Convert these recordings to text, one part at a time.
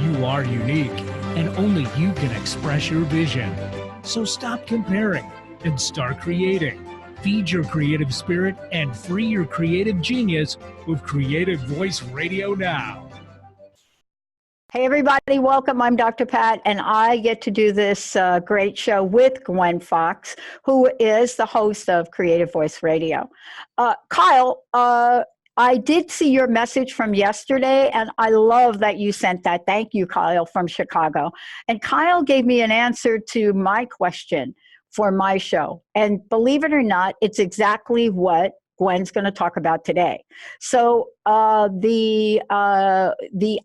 You are unique, and only you can express your vision. So stop comparing and start creating. Feed your creative spirit and free your creative genius with Creative Voice Radio now. Hey everybody, welcome. I'm Dr. Pat, and I get to do this great show with Gwen Fox, who is the host of Creative Voice Radio. Kyle, I did see your message from yesterday, and I love that you sent that. Thank you, Kyle, from Chicago. And Kyle gave me an answer to my question for my show. And believe it or not, it's exactly what Gwen's going to talk about today. So the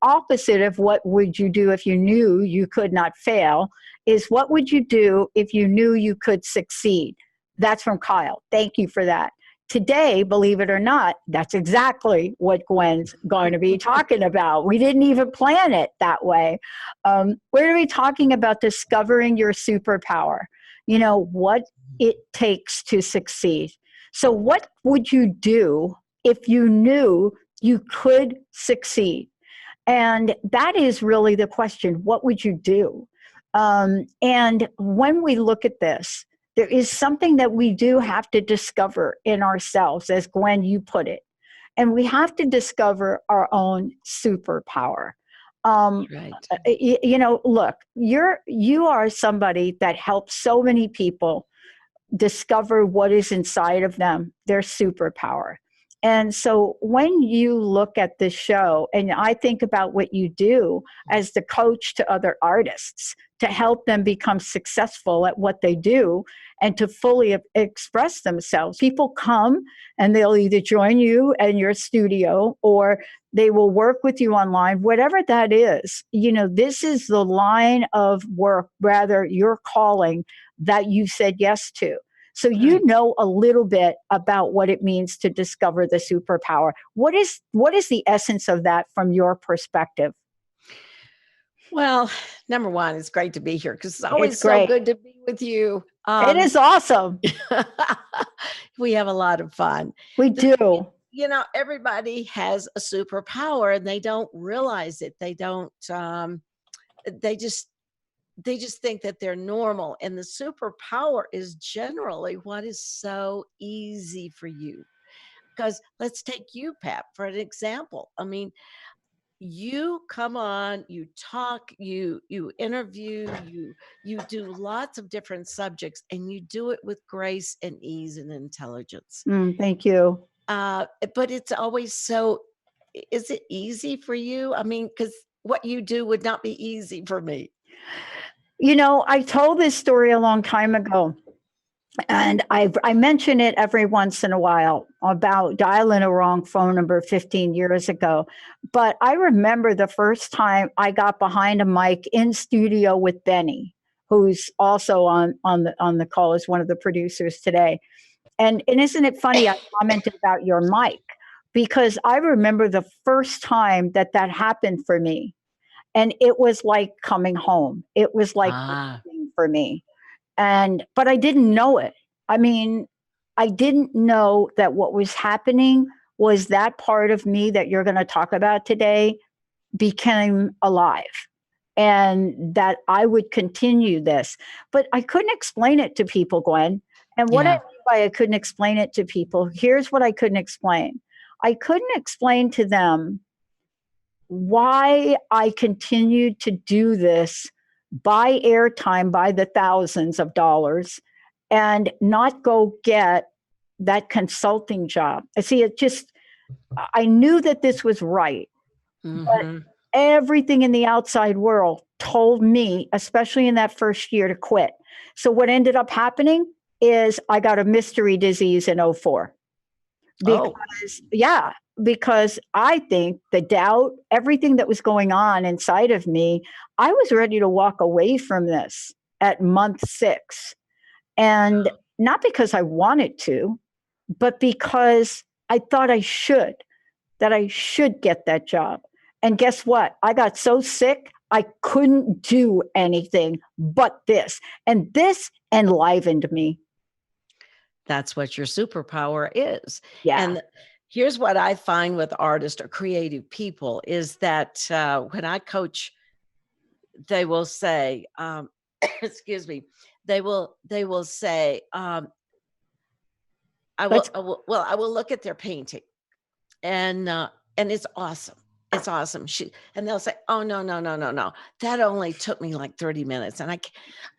opposite of what would you do if you knew you could not fail is what would you do if you knew you could succeed? That's from Kyle. Thank you for that. Today, believe it or not, that's exactly what Gwen's going to be talking about. We didn't even plan it that way. We're going to be talking about discovering your superpower, you know, what it takes to succeed. So what would you do if you knew you could succeed? And that is really the question. What would you do? And when we look at this, there is something that we do have to discover in ourselves, as Gwen, you put it. And we have to discover our own superpower. Right. You know, look, you are somebody that helps so many people discover what is inside of them, their superpower. And so when you look at this show, and I think about what you do as the coach to other artists to help them become successful at what they do and to fully express themselves, people come and they'll either join you in your studio or they will work with you online, whatever that is. You know, this is the line of work, rather your calling, that you said yes to. So you know a little bit about what it means to discover the superpower. What is the essence of that from your perspective? Well, number one, it's great to be here because it's always so good to be with you. It is awesome. We have a lot of fun. We do. You know, everybody has a superpower and they don't realize it. They don't, they just think that they're normal. And the superpower is generally what is so easy for you. Because let's take you, Pat, for an example. I mean, you come on, you talk, you interview, you do lots of different subjects, and you do it with grace and ease and intelligence. Thank you. But it's always so, is it easy for you? I mean, because what you do would not be easy for me. You know, I told this story a long time ago, and I mention it every once in a while about dialing a wrong phone number 15 years ago. But I remember the first time I got behind a mic in studio with Benny, who's also on the call as one of the producers today. And isn't it funny, I commented about your mic, because I remember the first time that happened for me. And it was like coming home. It was like for me. But I didn't know it. I mean, I didn't know that what was happening was that part of me that you're going to talk about today became alive, and that I would continue this. But I couldn't explain it to people, Gwen. And what I mean by I couldn't explain it to people, here's what I couldn't explain. I couldn't explain to them why I continued to do this, buy airtime by the thousands of dollars, and not go get that consulting job. I see it just, I knew that this was right, but everything in the outside world told me, especially in that first year, to quit. So what ended up happening is I got a mystery disease in 2004. Because I think the doubt, everything that was going on inside of me, I was ready to walk away from this at month 6. And not because I wanted to, but because I thought I should get that job. And guess what? I got so sick, I couldn't do anything but this. And this enlivened me. That's what your superpower is. Yeah. And here's what I find with artists or creative people is that when I coach they will say, excuse me, they will say, Let's I will look at their painting, and it's awesome. It's awesome. And they'll say, "Oh, no, no, no, no, no. That only took me like 30 minutes, and I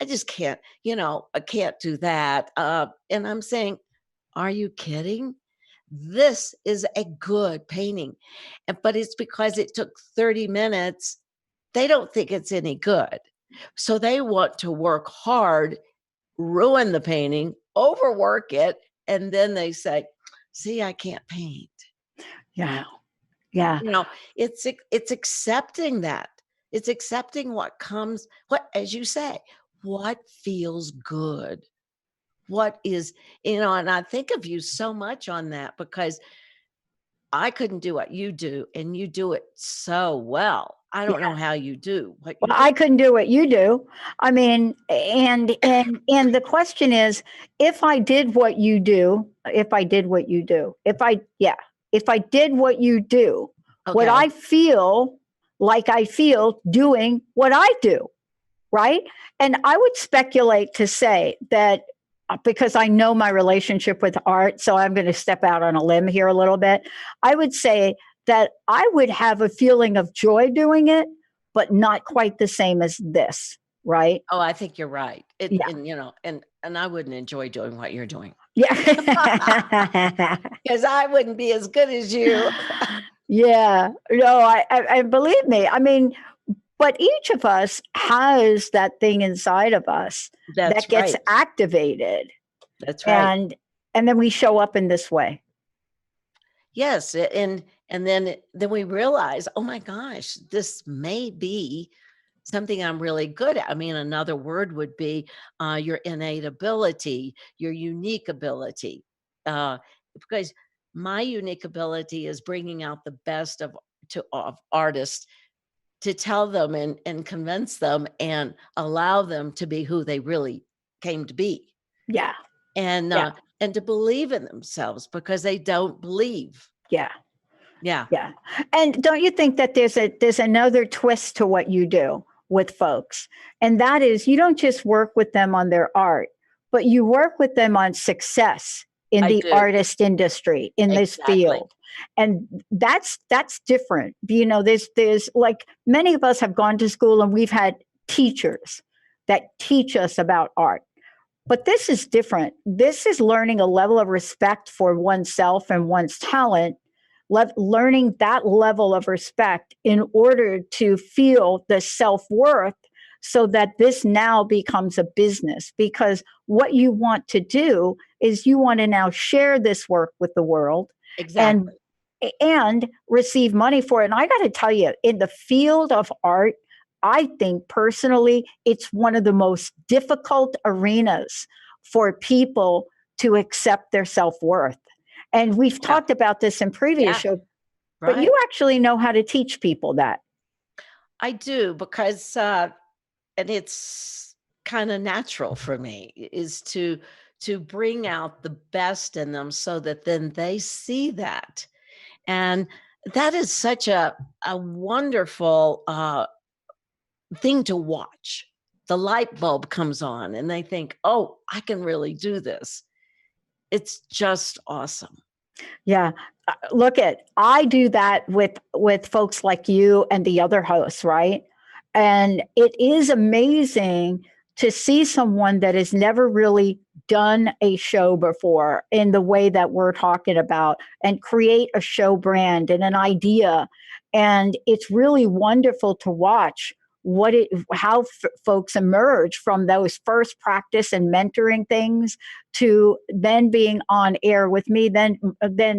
just can't, I can't do that." And I'm saying, "Are you kidding? This is a good painting." But it's because it took 30 minutes. They don't think it's any good. So they want to work hard, ruin the painting, overwork it, and then they say, "See, I can't paint." yeah, yeah, You know, it's accepting that. It's accepting what comes, what, as you say, what feels good. What is, and I think of you so much on that because I couldn't do what you do, and you do it so well. I don't know yeah. how you do what Well, you do. I couldn't do what you do. I mean, and the question is, if I did what you do, if I did what you do, if I did what you do, would Okay. I feel like I feel doing what I do? Right? And I would speculate to say that because I know my relationship with art, so I'm going to step out on a limb here a little bit. I would say that I would have a feeling of joy doing it, but not quite the same as this, right? Oh, I think you're right. Yeah. And I wouldn't enjoy doing what you're doing Yeah. because I wouldn't be as good as you. Yeah. No, I believe me. I mean, but each of us has that thing inside of us that That's gets right. activated, That's right. and then we show up in this way. Yes, and then we realize, oh my gosh, this may be something I'm really good at. I mean, another word would be your innate ability, your unique ability, because my unique ability is bringing out the best of artists to tell them and convince them and allow them to be who they really came to be, Yeah. and Yeah. uh, and to believe in themselves because they don't believe. Yeah. Yeah. Yeah. And don't you think that there's another twist to what you do with folks? And that is you don't just work with them on their art, but you work with them on success in I the do. artist industry in this Exactly. field. And that's different. You know, there's like many of us have gone to school and we've had teachers that teach us about art. But this is different. This is learning a level of respect for oneself and one's talent, learning that level of respect in order to feel the self worth so that this now becomes a business. Because what you want to do is you want to now share this work with the world and Exactly. receive money for it. And I got to tell you, in the field of art, I think personally, it's one of the most difficult arenas for people to accept their self worth. And we've Yeah. talked about this in previous Yeah. shows, but Right. you actually know how to teach people that. I do because and it's kind of natural for me is to bring out the best in them so that then they see that. And that is such a wonderful thing to watch. The light bulb comes on and they think, "Oh, I can really do this." It's just awesome. Yeah. Look at I do that with folks like you and the other hosts, right? And it is amazing to see someone that has never really done a show before in the way that we're talking about and create a show brand and an idea. And it's really wonderful to watch how folks emerge from those first practice and mentoring things to then being on air with me. Then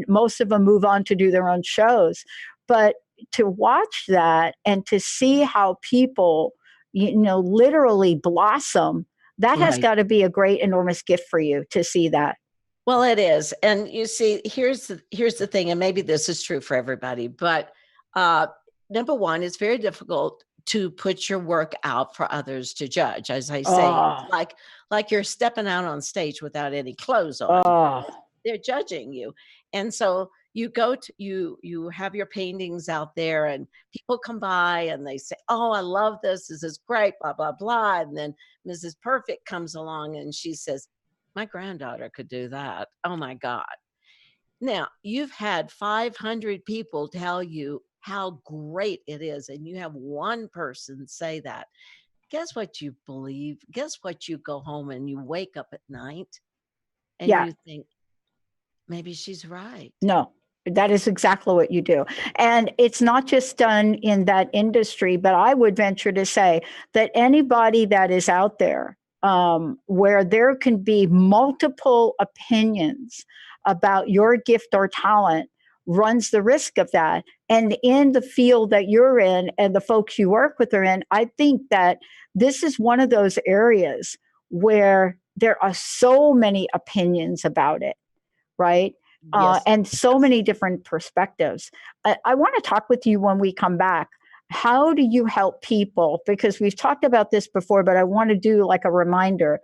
most of them move on to do their own shows. But to watch that and to see how people, literally blossom, that has Right. got to be a great, enormous gift for you to see that. Well, it is. And you see, here's the thing, and maybe this is true for everybody, but uh number one, it's very difficult to put your work out for others to judge. As I say, it's Oh, like you're stepping out on stage without any clothes on. oh, They're judging you. And so you go to you have your paintings out there, and people come by and they say, oh, I love this is great, blah blah blah. And then Mrs. Perfect comes along and she says, my granddaughter could do that. Oh my God. Now you've had 500 people tell you how great it is, and you have one person say that. Guess what you believe? Guess what? You go home and you wake up at night and Yeah. you think, maybe she's right. No, that is exactly what you do. And it's not just done in that industry, but I would venture to say that anybody that is out there where there can be multiple opinions about your gift or talent runs the risk of that. And in the field that you're in and the folks you work with are in, I think that this is one of those areas where there are so many opinions about it, right? Yes. And so many different perspectives. I want to talk with you when we come back. How do you help people? Because we've talked about this before, but I want to do like a reminder.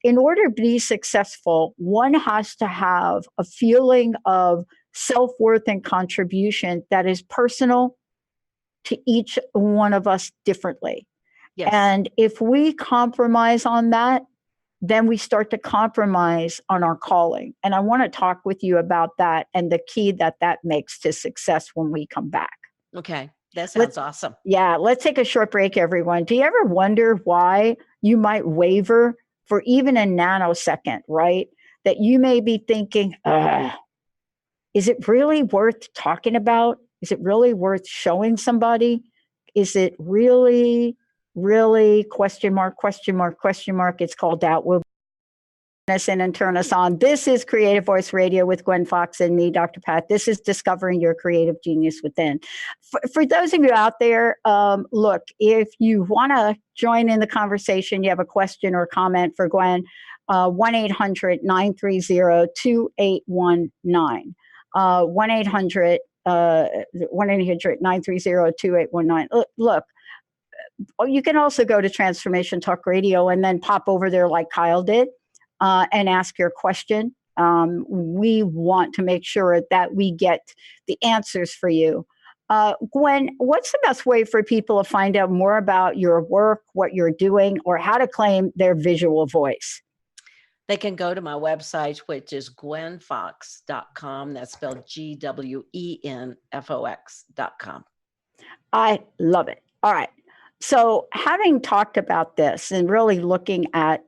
In order to be successful, one has to have a feeling of self worth and contribution that is personal to each one of us differently. Yes. And if we compromise on that, then we start to compromise on our calling. And I want to talk with you about that and the key that that makes to success when we come back. Okay. That sounds awesome. Yeah, let's take a short break, everyone. Do you ever wonder why you might waver for even a nanosecond, right? That you may be thinking, is it really worth talking about? Is it really worth showing somebody? Is it really, really question mark, question mark, question mark? It's called doubt. We'll us in and turn us on. This is Creative Voice Radio with Gwen Fox and me, Dr. Pat. This is Discovering Your Creative Genius Within. For those of you out there, look, if you want to join in the conversation, you have a question or comment for Gwen, 1-800-930-2819. 1-800-930-2819. Look, you can also go to Transformation Talk Radio and then pop over there like Kyle did. And ask your question. We want to make sure that we get the answers for you. Gwen, what's the best way for people to find out more about your work, what you're doing, or how to claim their visual voice? They can go to my website, which is gwenfox.com. That's spelled GWENFOX.com. I love it. All right. So having talked about this and really looking at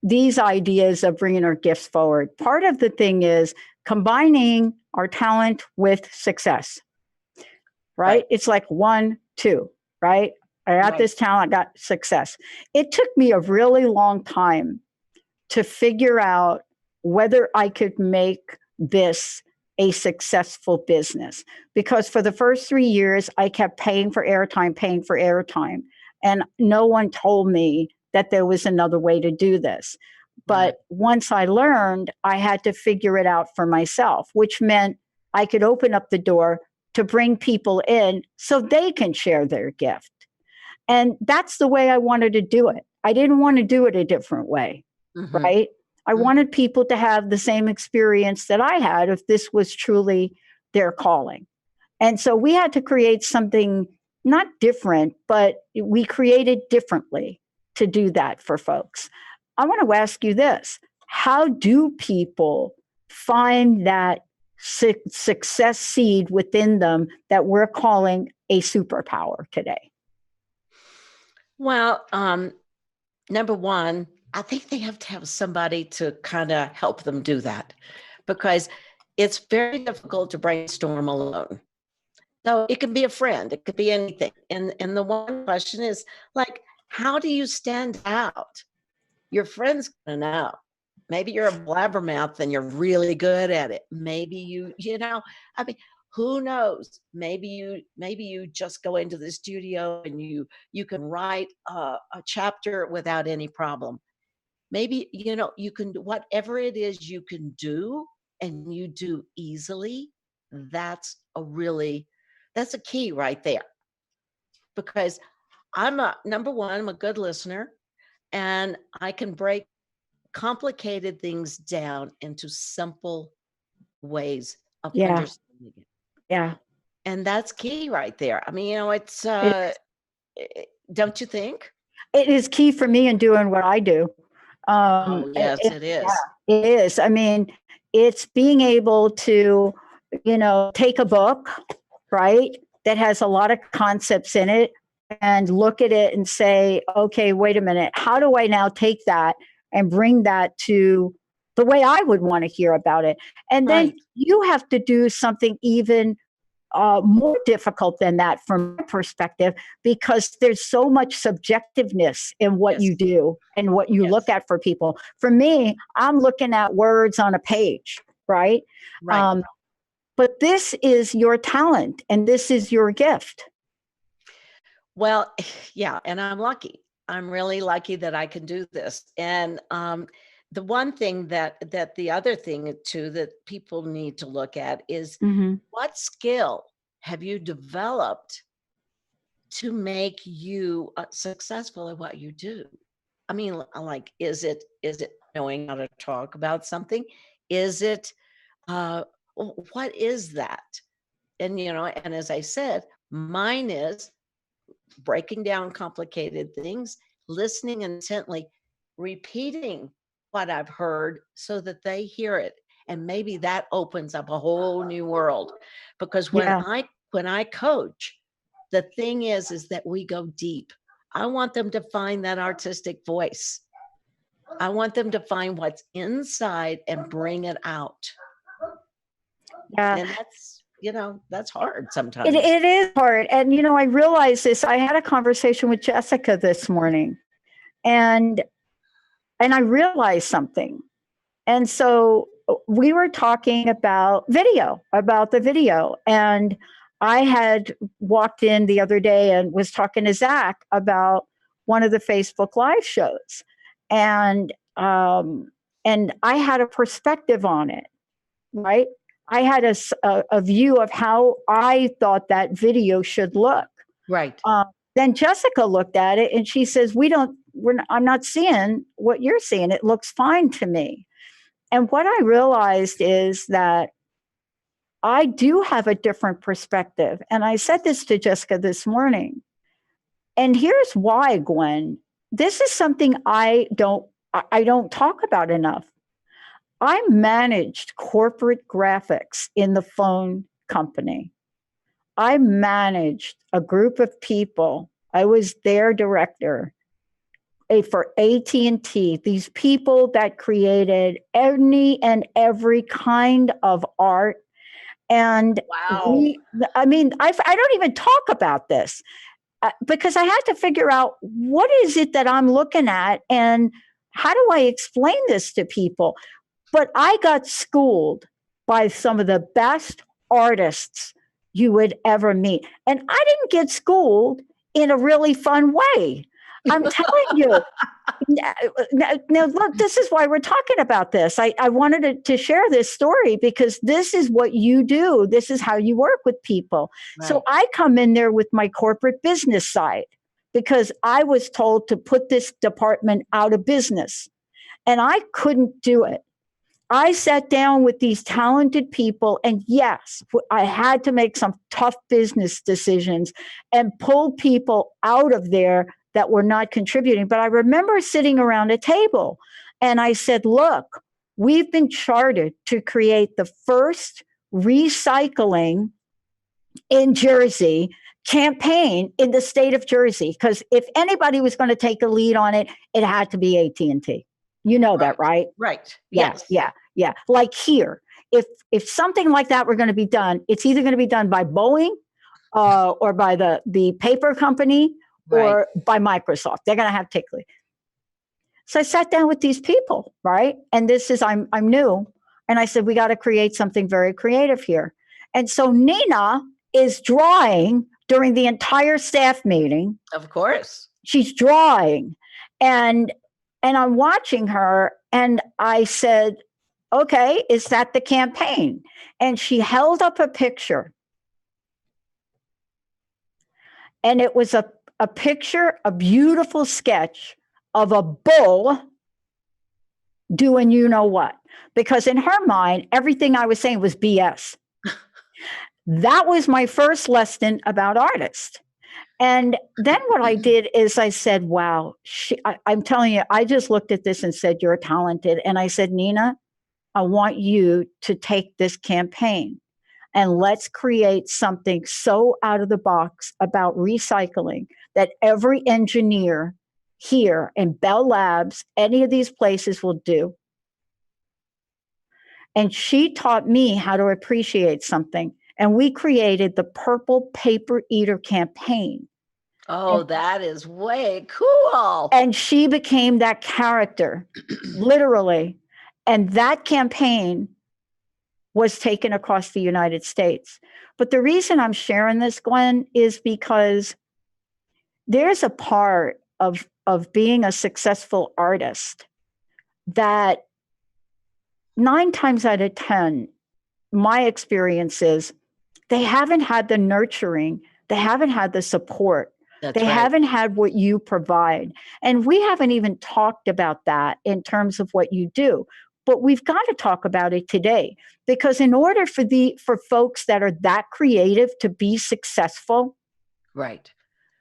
these ideas of bringing our gifts forward, part of the thing is combining our talent with success, right? It's like 1, 2, right? I got this talent, got success. It took me a really long time to figure out whether I could make this a successful business, because for the first 3 years, I kept paying for airtime, and no one told me that there was another way to do this. But once I learned, I had to figure it out for myself, which meant I could open up the door to bring people in so they can share their gift. And that's the way I wanted to do it. I didn't want to do it a different way, right? I wanted people to have the same experience that I had if this was truly their calling. And so we had to create something not different, but we created differently to do that for folks. I want to ask you this. How do people find that success seed within them that we're calling a superpower today? Well, number one, I think they have to have somebody to kind of help them do that, because it's very difficult to brainstorm alone. So it can be a friend, it could be anything. And the one question is like, how do you stand out? Your friend's gonna know. Maybe you're a blabbermouth and you're really good at it. Maybe I mean, who knows? Maybe you just go into the studio and you can write a chapter without any problem. Maybe, you can, whatever it is you can do and you do easily, that's a key right there. Because number one, I'm a good listener, and I can break complicated things down into simple ways of understanding Yeah. And that's key right there. I mean, it's, It, don't you think? it is key for me in doing what I do. Oh, yes, it Yeah, is. it is. I mean, it's being able to, take a book, right, that has a lot of concepts in it and look at it and say, okay, wait a minute, how do I now take that and bring that to the way I would want to hear about it? And then Right. you have to do something even more difficult than that from my perspective, because there's so much subjectiveness in what Yes. you do and what you look Yes. at for people. For me, I'm looking at words on a page, right? Right. Um, but this is your talent and this is your gift. Well, yeah, and I'm lucky. I'm really lucky that I can do this. And the one thing that the other thing too that people need to look at is Mm-hmm. what skill have you developed to make you successful at what you do? I mean, like, is it knowing how to talk about something? Is it what is that? And and as I said, mine is breaking down complicated things, listening intently, repeating what I've heard so that they hear it. And maybe that opens up a whole new world. Because when Yeah. I coach, the thing is that we go deep. I want them to find that artistic voice. I want them to find what's inside and bring it out. Yeah. And that's hard It, sometimes. it is hard. And, I realized this. I had a conversation with Jessica this morning and I realized something. And so we were talking about the video. And I had walked in the other day and was talking to Zach about one of the Facebook Live shows. And and I had a perspective on it, right? I had a view of how I thought that video should look. Right. Then Jessica looked at it and she says, I'm not seeing what you're seeing. It looks fine to me. And what I realized is that I do have a different perspective. And I said this to Jessica this morning. And here's why, Gwen. This is something I don't talk about enough. I managed corporate graphics in the phone company. I managed a group of people. I was their director for AT&T, these people that created any and every kind of art. And Wow. I don't even talk about this because I had to figure out what is it that I'm looking at and how do I explain this to people? But I got schooled by some of the best artists you would ever meet. And I didn't get schooled in a really fun way. I'm telling you. Now, look, this is why we're talking about this. I wanted to share this story because this is what you do. This is how you work with people. So Right. I come in there with my corporate business side because I was told to put this department out of business and I couldn't do it. I sat down with these talented people, and yes, I had to make some tough business decisions and pull people out of there that were not contributing. But I remember sitting around a table and I said, look, we've been chartered to create the first recycling in Jersey campaign in the state of Jersey. Because if anybody was going to take a lead on it, it had to be AT&T. You know that, Right. right? Right. Yeah, Yes. yeah. Like here, if something like that were going to be done, it's either going to be done by Boeing or by the paper company Right. or by Microsoft. They're going to have take lead. So I sat down with these people, right? And I'm new, and I said we got to create something very creative here. And so Nina is drawing during the entire staff meeting. Of course. She's drawing, and I'm watching her, and I said, okay, is that the campaign? And she held up a picture. And it was a picture, a beautiful sketch of a bull doing you know what. Because in her mind, everything I was saying was BS. That was my first lesson about artists. And then what I did is I said, wow, I'm telling you, I just looked at this and said, you're talented. And I said, Nina, I want you to take this campaign and let's create something so out of the box about recycling that every engineer here in Bell Labs, any of these places will do. And she taught me how to appreciate something. And we created the Purple Paper Eater campaign. Oh, that is way cool. And she became that character, literally. And that campaign was taken across the United States. But the reason I'm sharing this, Gwen, is because there's a part of being a successful artist that 9 times out of 10, my experience is they haven't had the nurturing, they haven't had the support. That's they right. haven't had what you provide. And we haven't even talked about that in terms of what you do. But we've got to talk about it today, because in order for folks that are that creative to be successful, right,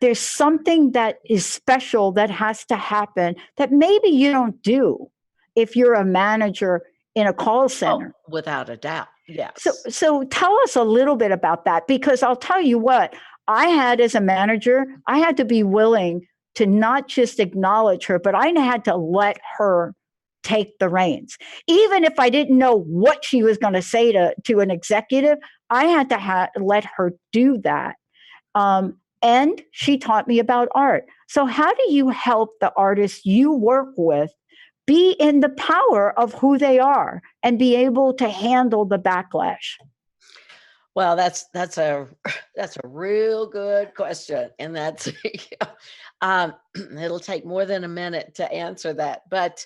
there's something that is special that has to happen that maybe you don't do if you're a manager in a call center. Oh, without a doubt. Yes. So tell us a little bit about that, because I'll tell you what, I had as a manager, I had to be willing to not just acknowledge her, but I had to let her take the reins. Even if I didn't know what she was going to say to an executive, I had to let her do that. And she taught me about art. So how do you help the artists you work with be in the power of who they are and be able to handle the backlash? Well, that's a real good question, and that's it'll take more than a minute to answer that, but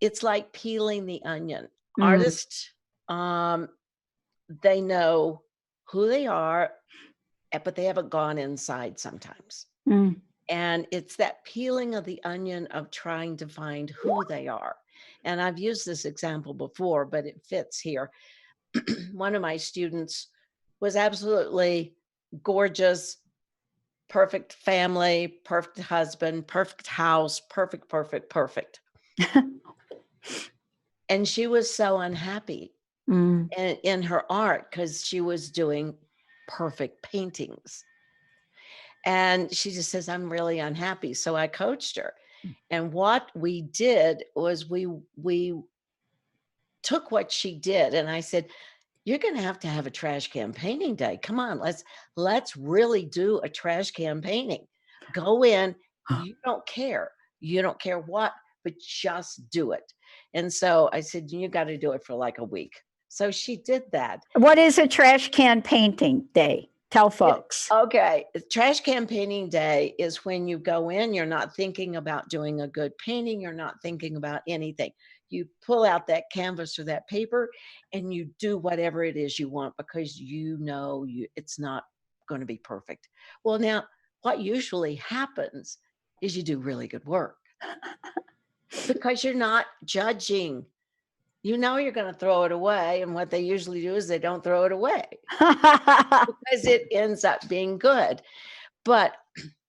it's like peeling the onion. Artists, they know who they are, but they haven't gone inside sometimes. And it's that peeling of the onion of trying to find who they are. And I've used this example before, but it fits here. One of my students was absolutely gorgeous, perfect family, perfect husband, perfect house, perfect. And she was so unhappy in her art because she was doing perfect paintings. And she just says, I'm really unhappy. So I coached her. And what we did was we took what she did, and I said, you're going to have a trash can painting day. Come on, let's really do a trash can painting. Go in, you don't care what, but just do it. And so I said, you got to do it for like a week. So she did that. What is a trash can painting day? Tell folks. Okay. Trash can painting day is when you go in, you're not thinking about doing a good painting. You're not thinking about anything. You pull out that canvas or that paper and you do whatever it is you want, because you know it's not going to be perfect. Well, now what usually happens is you do really good work because you're not judging. You know you're going to throw it away, and what they usually do is they don't throw it away because it ends up being good. But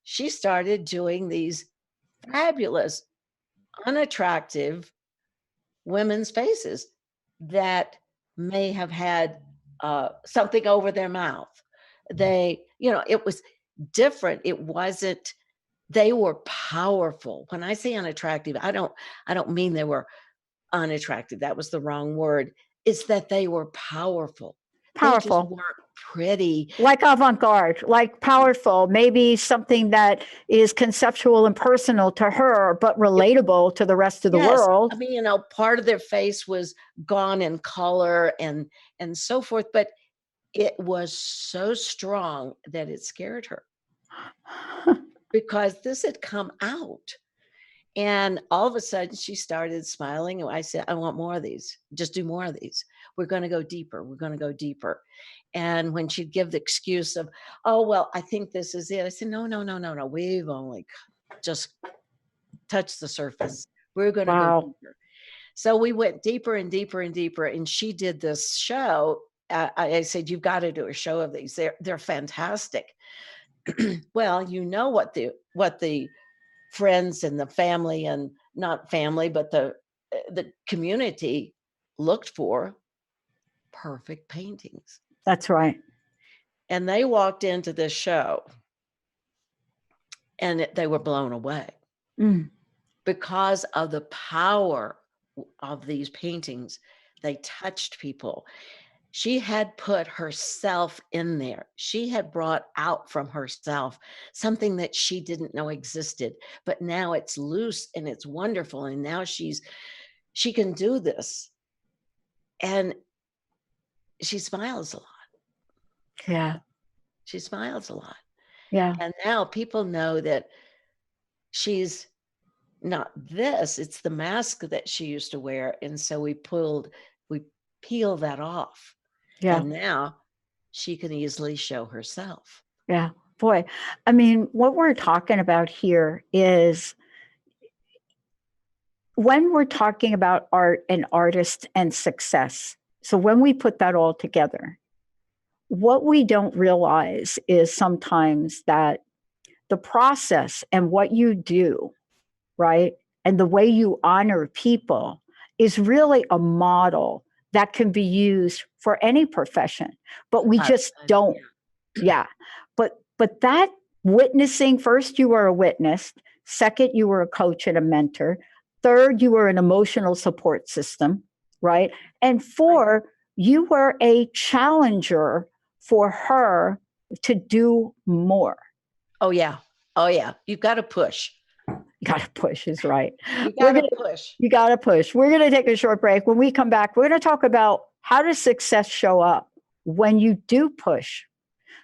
she started doing these fabulous, unattractive women's faces that may have had something over their mouth. It was different. It wasn't, they were powerful. When I say unattractive, I don't mean they were unattractive. That was the wrong word. It's that they were powerful. They just weren't pretty. Like avant-garde, like powerful, maybe something that is conceptual and personal to her, but relatable to the rest of the world. I mean, part of their face was gone in color and so forth, but it was so strong that it scared her because this had come out. And all of a sudden she started smiling. And I said, I want more of these. Just do more of these. We're going to go deeper. We're going to go deeper. And when she'd give the excuse of, oh, well, I think this is it. I said, no. We've only just touched the surface. We're going to go deeper. So we went deeper and deeper and deeper. And she did this show I said, you've got to do a show of these. They're fantastic. Well, you know what the friends and the family, and not family, but the community looked for: perfect paintings. That's right. And they walked into this show and they were blown away because of the power of these paintings. They touched people. She had put herself in there. She had brought out from herself something that she didn't know existed, but now it's loose and it's wonderful. And now she can do this. And she smiles a lot. Yeah. She smiles a lot. Yeah. And now people know that she's not this, it's the mask that she used to wear. And so we peel that off. Yeah. And now she can easily show herself. Yeah. Boy, I mean, what we're talking about here is when we're talking about art and artists and success. So when we put that all together, what we don't realize is sometimes that the process and what you do, right, and the way you honor people is really a model that can be used for any profession, but we just don't. Yeah. But that witnessing, first, you were a witness. Second, you were a coach and a mentor. Third, you were an emotional support system, right? And four, you were a challenger for her to do more. Oh, yeah. Oh, yeah. You've got to push. You got to push is right. You got to push. You got to push. We're going to take a short break. When we come back, we're going to talk about how does success show up when you do push.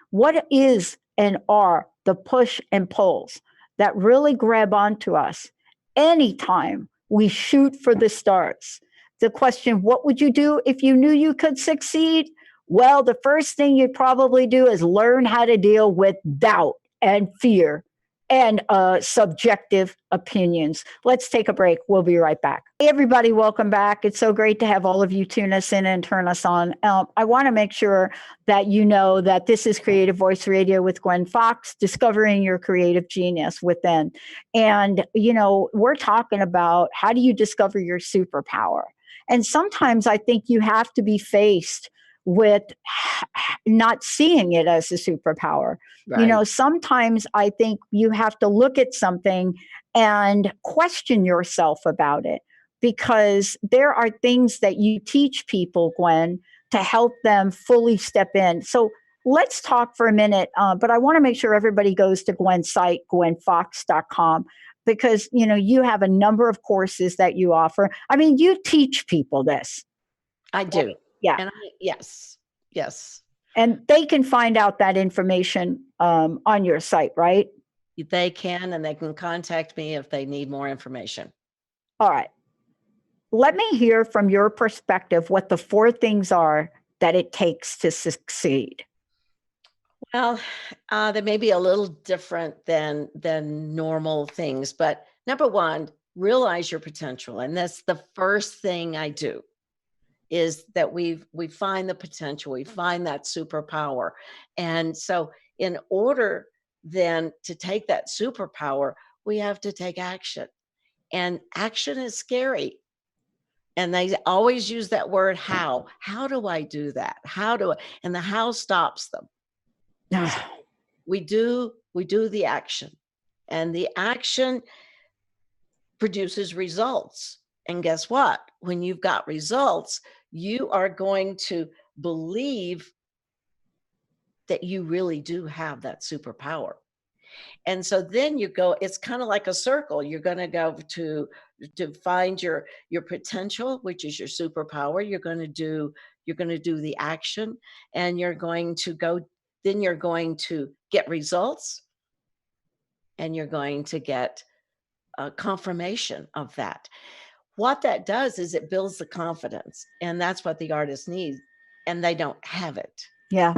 What is and are the push and pulls that really grab onto us anytime we shoot for the stars? The question, what would you do if you knew you could succeed? Well, the first thing you'd probably do is learn how to deal with doubt and fear and subjective opinions. Let's take a break. We'll be right back. Hey, everybody, welcome back. It's so great to have all of you tune us in and turn us on. I want to make sure that you know that this is Creative Voice Radio with Gwen Fox, discovering your creative genius within. And, you know, we're talking about how do you discover your superpower? And sometimes I think you have to be faced with not seeing it as a superpower. Right. You know, sometimes I think you have to look at something and question yourself about it, because there are things that you teach people, Gwen, to help them fully step in. So let's talk for a minute, but I want to make sure everybody goes to Gwen's site, gwenfox.com, because, you know, you have a number of courses that you offer. I mean, you teach people this. I do. Yeah. And yes. And they can find out that information on your site, right? They can, and they can contact me if they need more information. All right. Let me hear from your perspective what the 4 things are that it takes to succeed. Well, they may be a little different than normal things, but number 1, realize your potential. And that's the first thing I do, is that we find the potential, we find that superpower. And so in order then to take that superpower, we have to take action. And action is scary. And they always use that word, how. How do I do that? And the how stops them. We do the action. And the action produces results. And guess what? When you've got results, you are going to believe that you really do have that superpower. And so then you go, it's kind of like a circle. You're going to go to find your potential, which is your superpower. You're going to do the action, and you're going to get results, and you're going to get a confirmation of that. What that does is it builds the confidence, and that's what the artist needs, and they don't have it. Yeah.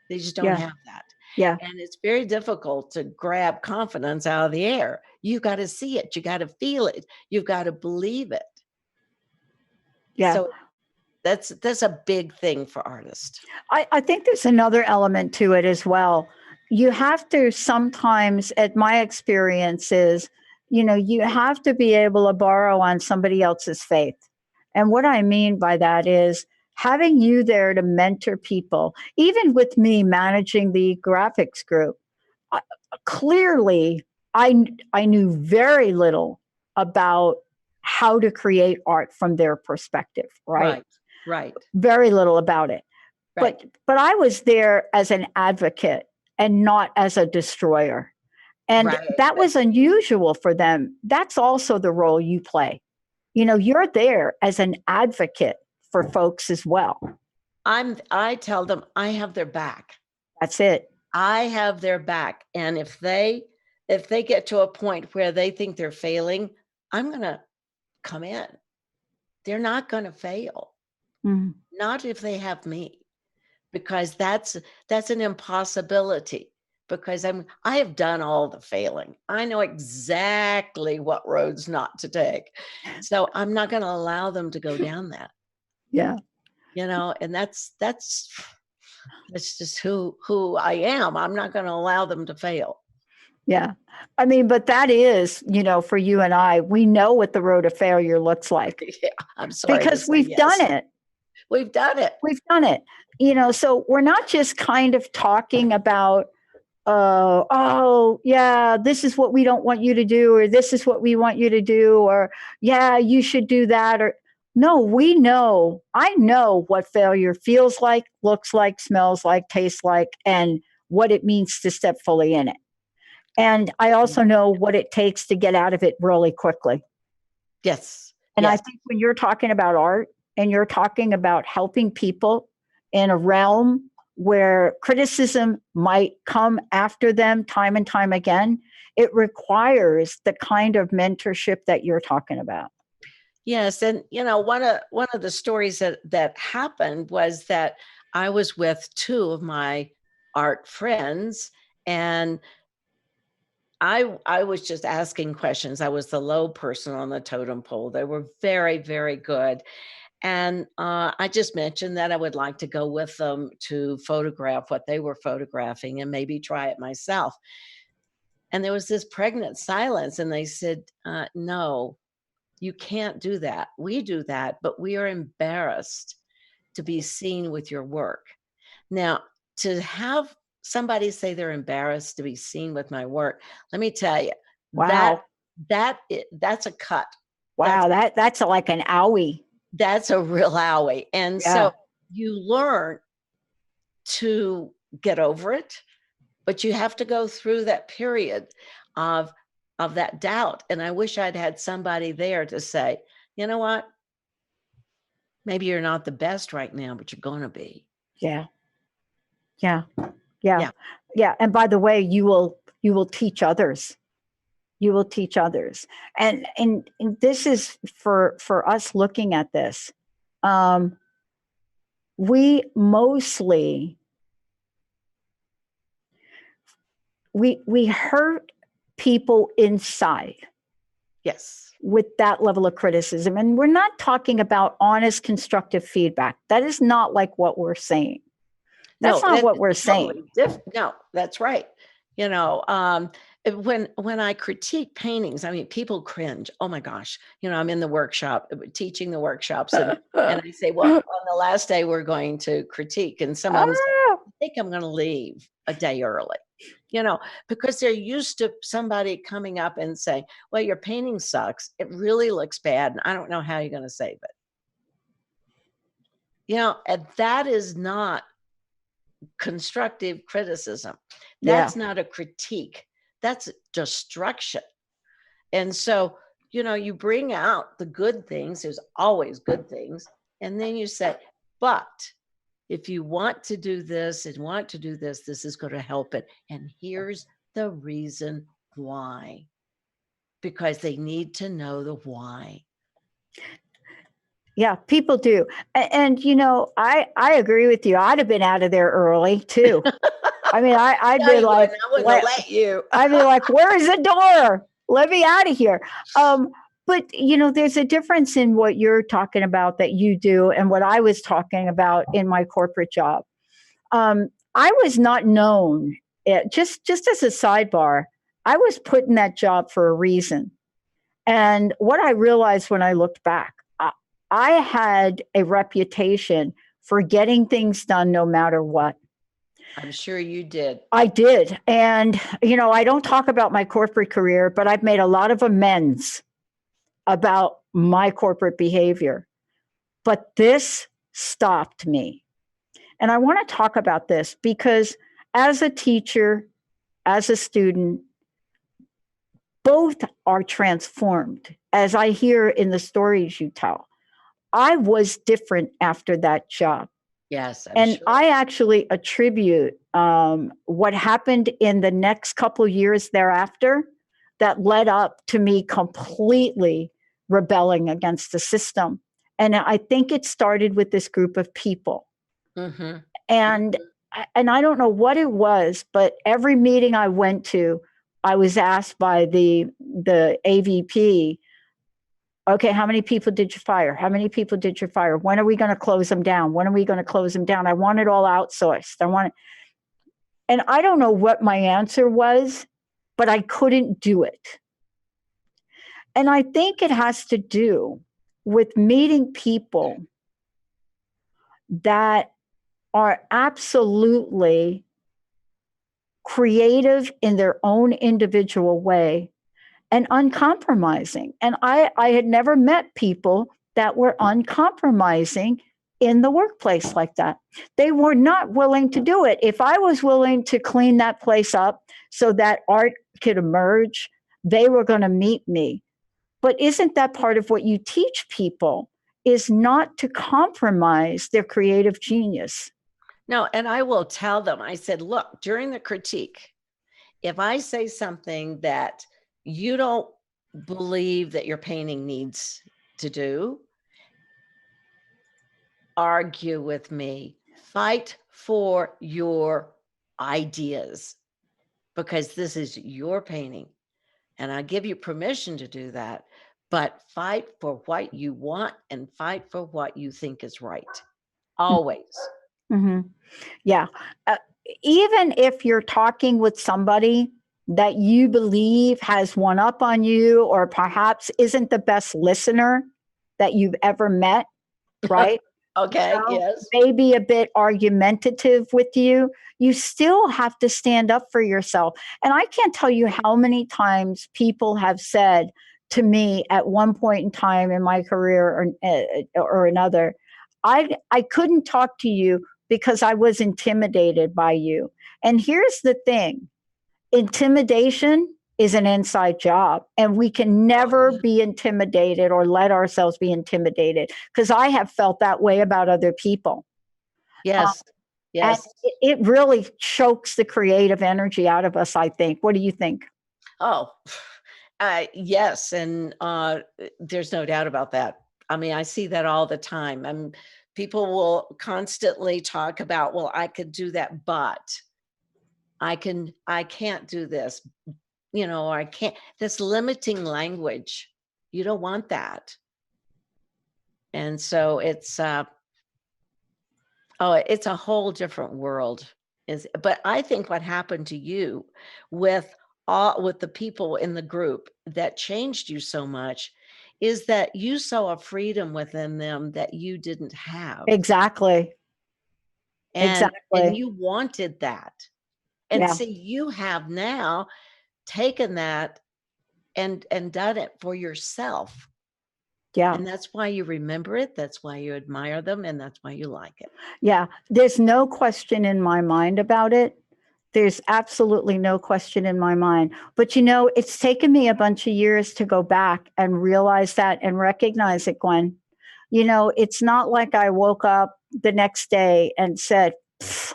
They just don't have that. Yeah. And it's very difficult to grab confidence out of the air. You got to see it. You got to feel it. You've got to believe it. Yeah. So That's a big thing for artists. I think there's another element to it as well. You have to sometimes, at my experiences, you have to be able to borrow on somebody else's faith. And what I mean by that is having you there to mentor people, even with me managing the graphics group. Clearly, I knew very little about how to create art from their perspective, right? Right. Very little about it. Right. But I was there as an advocate and not as a destroyer. And Right. that was unusual for them. That's also the role you play. You're there as an advocate for folks as well. I tell them I have their back. That's it. I have their back. And if they get to a point where they think they're failing, I'm going to come in. They're not going to fail. Mhm. Not if they have me, because that's an impossibility, because I have done all the failing. I know exactly what roads not to take. So I'm not going to allow them to go down that. Yeah. And that's just who I am. I'm not going to allow them to fail. Yeah. I mean, but that is, for you and I, we know what the road to failure looks like. Yeah, I'm sorry. Because we've done it. We've done it. We've done it. So we're not just kind of talking about, oh, yeah, this is what we don't want you to do, or this is what we want you to do, or yeah, you should do that. Or no, I know what failure feels like, looks like, smells like, tastes like, and what it means to step fully in it. And I also know what it takes to get out of it really quickly. Yes. And I think when you're talking about art and you're talking about helping people in a realm where criticism might come after them time and time again, it requires the kind of mentorship that you're talking about. Yes. And, one of the stories that happened was that I was with two of my art friends, and I was just asking questions. I was the low person on the totem pole. They were very, very good. And I just mentioned that I would like to go with them to photograph what they were photographing and maybe try it myself. And there was this pregnant silence. And they said, no, you can't do that. We do that, but we are embarrassed to be seen with your work. Now, to have somebody say they're embarrassed to be seen with my work, let me tell you, Wow. that's a cut. Wow, that's like an owie. That's a real owie. And Yeah. so you learn to get over it, but you have to go through that period of that doubt. And I wish I'd had somebody there to say, you know what? Maybe you're not the best right now, but you're going to be. Yeah. And by the way, you will teach others. You will teach others. And this is for us looking at this. We mostly we hurt people inside. Yes. With that level of criticism. And we're not talking about honest, constructive feedback. That is not like what we're saying. That's not what we're saying. No, that's right. When I critique paintings, I mean, people cringe. Oh my gosh. I'm in the workshop, teaching the workshops. And I say, well, on the last day, we're going to critique. And some of them say, I think I'm going to leave a day early. Because they're used to somebody coming up and saying, well, your painting sucks. It really looks bad. And I don't know how you're going to save it. And that is not constructive criticism. That's not a critique. That's destruction. And so, you bring out the good things. There's always good things. And then you say, but if you want to do this and want to do this, this is going to help it. And here's the reason why. Because they need to know the why. Yeah, people do. And I agree with you. I'd have been out of there early too. I mean, I'd be like, I wouldn't let you. I'd be like, where is the door? Let me out of here. But But, there's a difference in what you're talking about that you do and what I was talking about in my corporate job. I was not known, just as a sidebar, I was put in that job for a reason. And what I realized when I looked back, I had a reputation for getting things done no matter what. I'm sure you did. I did. And, I don't talk about my corporate career, but I've made a lot of amends about my corporate behavior. But this stopped me. And I want to talk about this because as a teacher, as a student, both are transformed, as I hear in the stories you tell. I was different after that job. Yes, I'm And sure. I actually attribute what happened in the next couple years thereafter that led up to me completely rebelling against the system. And I think it started with this group of people. Mm-hmm. And I don't know what it was, but every meeting I went to, I was asked by the AVP, okay, how many people did you fire? How many people did you fire? When are we going to close them down? When are we going to close them down? I want it all outsourced. And I don't know what my answer was, but I couldn't do it. And I think it has to do with meeting people that are absolutely creative in their own individual way and uncompromising. And I had never met people that were uncompromising in the workplace like that. They were not willing to do it. If I was willing to clean that place up so that art could emerge, they were going to meet me. But isn't that part of what you teach people, is not to compromise their creative genius? No, and I will tell them, I said, look, during the critique, if I say something that you don't believe that your painting needs to do, argue with me, fight for your ideas, because this is your painting. And I give you permission to do that, but fight for what you want and fight for what you think is right. Always. Mm-hmm. Yeah. Even if you're talking with somebody that you believe has one up on you or perhaps isn't the best listener that you've ever met, right? Okay, yes. Maybe a bit argumentative with you, you still have to stand up for yourself. And I can't tell you how many times people have said to me at one point in time in my career or another, I couldn't talk to you because I was intimidated by you. And here's the thing, intimidation is an inside job, and we can never be intimidated or let ourselves be intimidated, because I have felt that way about other people. Yes. Yes. And it really chokes the creative energy out of us, I think. What do you think? Oh, yes. And there's no doubt about that. I mean, I see that all the time. People will constantly talk about, well, I could do that, but I can't do this, or I can't, this limiting language. You don't want that. And so it's a whole different world. But I think what happened to you with the people in the group that changed you so much is that you saw a freedom within them that you didn't have. Exactly. And Exactly. you wanted that. And Yeah. see, you have now taken that and done it for yourself. Yeah. And that's why you remember it. That's why you admire them. And that's why you like it. Yeah. There's no question in my mind about it. There's absolutely no question in my mind. But it's taken me a bunch of years to go back and realize that and recognize it, Gwen. It's not like I woke up the next day and said, pfft.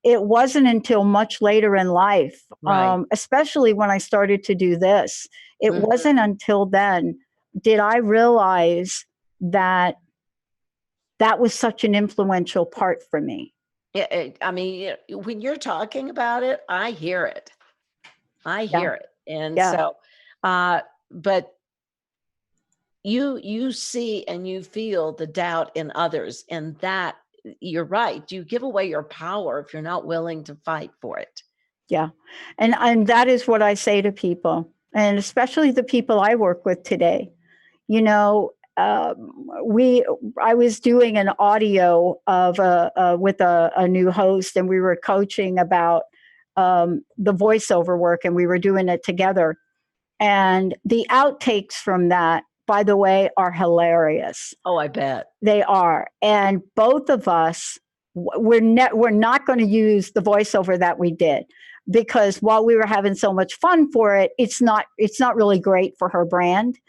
It wasn't until much later in life, Right. especially when I started to do this. It Mhm. wasn't until then did I realize that that was such an influential part for me. Yeah, I mean, when you're talking about it, I hear it. I Yeah. hear it. And Yeah. so, but you see and you feel the doubt in others, and that you're right. You give away your power if you're not willing to fight for it. Yeah. And that is what I say to people, and especially the people I work with today. You know, I was doing an audio of with a new host, and we were coaching about the voiceover work, and we were doing it together. And the outtakes from that, by the way, are hilarious. Oh, I bet. They are. And both of us, we're not going to use the voiceover that we did, because while we were having so much fun for it, it's not really great for her brand,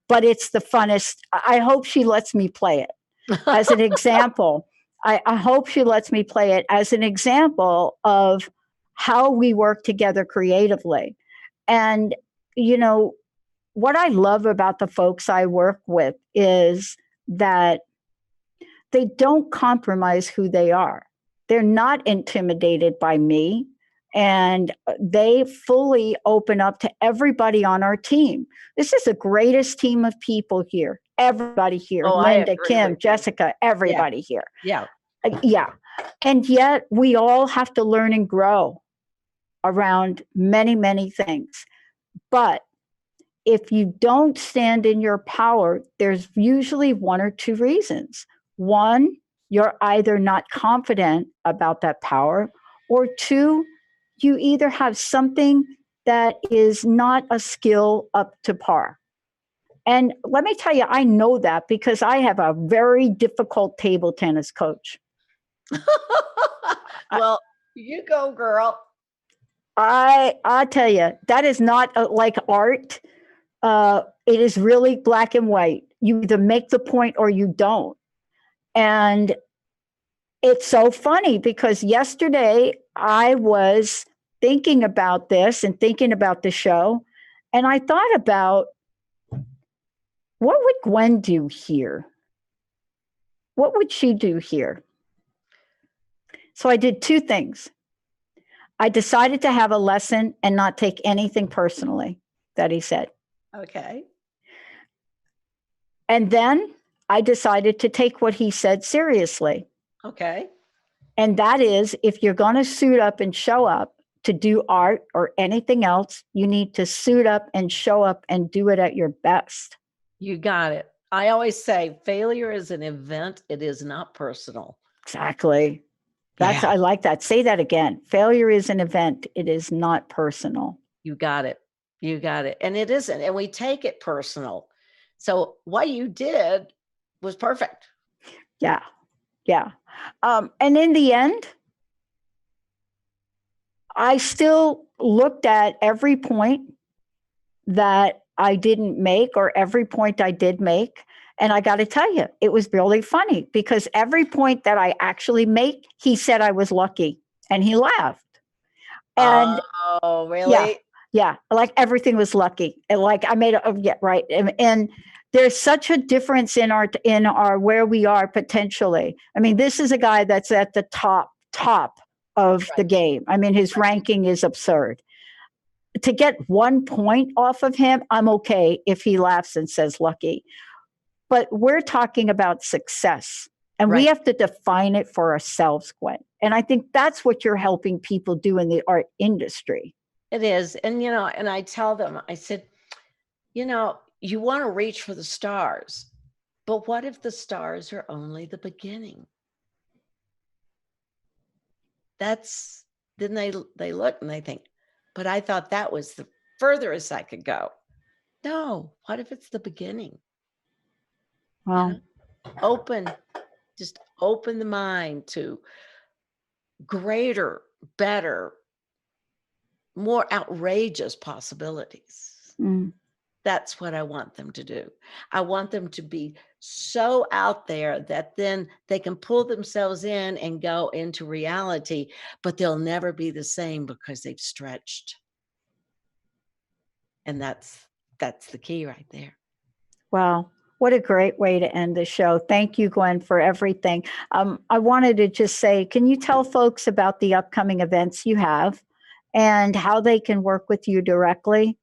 but it's the funnest. I hope she lets me play it as an example. I hope she lets me play it as an example of how we work together creatively. And, you know, what I love about the folks I work with is that they don't compromise who they are. They're not intimidated by me, and they fully open up to everybody on our team. This is the greatest team of people here. Everybody here, Oh, I Linda, agree Kim, with you. Jessica, everybody here. Yeah. Yeah. And yet we all have to learn and grow around many, many things. But if you don't stand in your power, there's usually one or two reasons. One, you're either not confident about that power, or two, you either have something that is not a skill up to par. And let me tell you, I know that because I have a very difficult table tennis coach. Well, you go, girl. I tell you, that is not like art. It is really black and white. You either make the point or you don't. And it's so funny because yesterday I was thinking about this and thinking about the show, and I thought about, what would Gwen do here? What would she do here? So I did two things. I decided to have a lesson and not take anything personally that he said. Okay. And then I decided to take what he said seriously. Okay. And that is, if you're going to suit up and show up to do art or anything else, you need to suit up and show up and do it at your best. You got it. I always say failure is an event. It is not personal. Exactly. Yeah. I like that. Say that again. Failure is an event. It is not personal. You got it. You got it. And it isn't. And we take it personal. So what you did was perfect. Yeah. Yeah. And in the end, I still looked at every point that I didn't make or every point I did make. And I got to tell you, it was really funny because every point that I actually make, he said I was lucky and he laughed. And oh, really? Yeah. Like everything was lucky. And like I made yeah, right. And there's such a difference in our where we are potentially. I mean, this is a guy that's at the top of the game. I mean, his ranking is absurd. To get 1 point off of him, I'm okay if he laughs and says lucky. But we're talking about success, and we have to define it for ourselves, Gwen. And I think that's what you're helping people do in the art industry. It is. And, and I tell them, I said, you want to reach for the stars, but what if the stars are only the beginning? Then they look and they think, but I thought that was the furthest I could go. No, what if it's the beginning? Well, just open the mind to greater, better, more outrageous possibilities. That's what I want them to do. I want them to be so out there that then they can pull themselves in and go into reality, but they'll never be the same because they've stretched. And that's the key right there. Wow. What a great way to end the show. Thank you, Gwen, for everything. I wanted to just say, can you tell folks about the upcoming events you have and how they can work with you directly?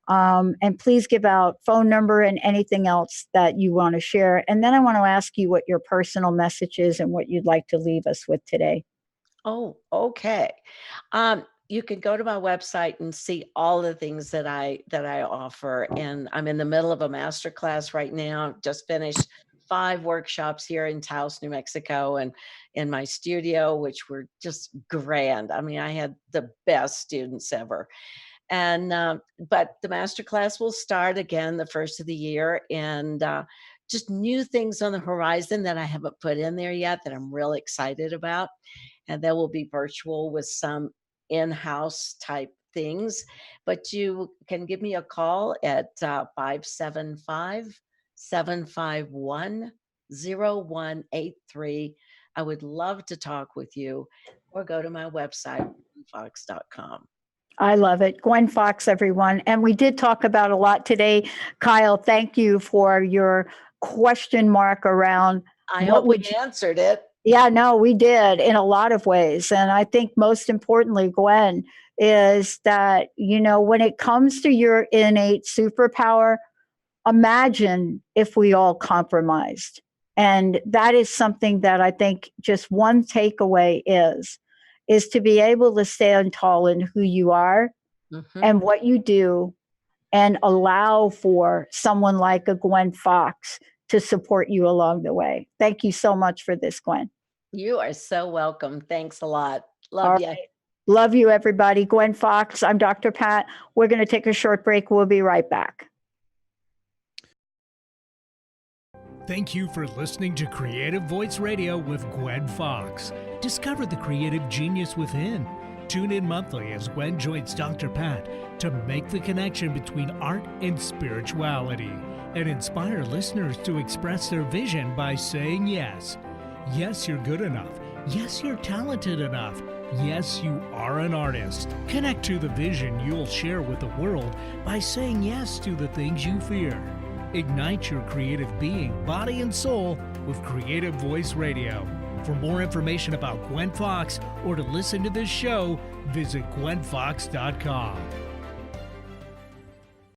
And please give out phone number and anything else that you want to share. And then I want to ask you what your personal message is and what you'd like to leave us with today. Oh, okay. You can go to my website and see all the things that I offer. And I'm in the middle of a master class right now. Just finished 5 workshops here in Taos, New Mexico, and in my studio, which were just grand. I mean, I had the best students ever. And but the master class will start again the first of the year, and just new things on the horizon that I haven't put in there yet that I'm really excited about. And that will be virtual with some in-house type things. But you can give me a call at 575 I would love to talk with you, or go to my website, fox.com. I love it. Gwen Fox, everyone. And we did talk about a lot today. Kyle, thank you for your question mark around I what hope we would you, answered it. yeah, no, we did in a lot of ways. And I think most importantly, Gwen, is that, when it comes to your innate superpower, imagine if we all compromised. And that is something that I think just one takeaway is to be able to stand tall in who you are Mhm. and what you do, and allow for someone like a Gwen Fox to support you along the way. Thank you so much for this, Gwen. You are so welcome. Thanks a lot. All Love you. right. Love you, everybody. Gwen Fox, I'm Dr. Pat. We're going to take a short break. We'll be right back. Thank you for listening to Creative Voice Radio with Gwen Fox. Discover the creative genius within. Tune in monthly as Gwen joins Dr. Pat to make the connection between art and spirituality and inspire listeners to express their vision by saying yes. Yes, you're good enough. Yes, you're talented enough. Yes, you are an artist. Connect to the vision you'll share with the world by saying yes to the things you fear. Ignite your creative being, body, and soul with Creative Voice Radio. For more information about Gwen Fox or to listen to this show, visit gwenfox.com.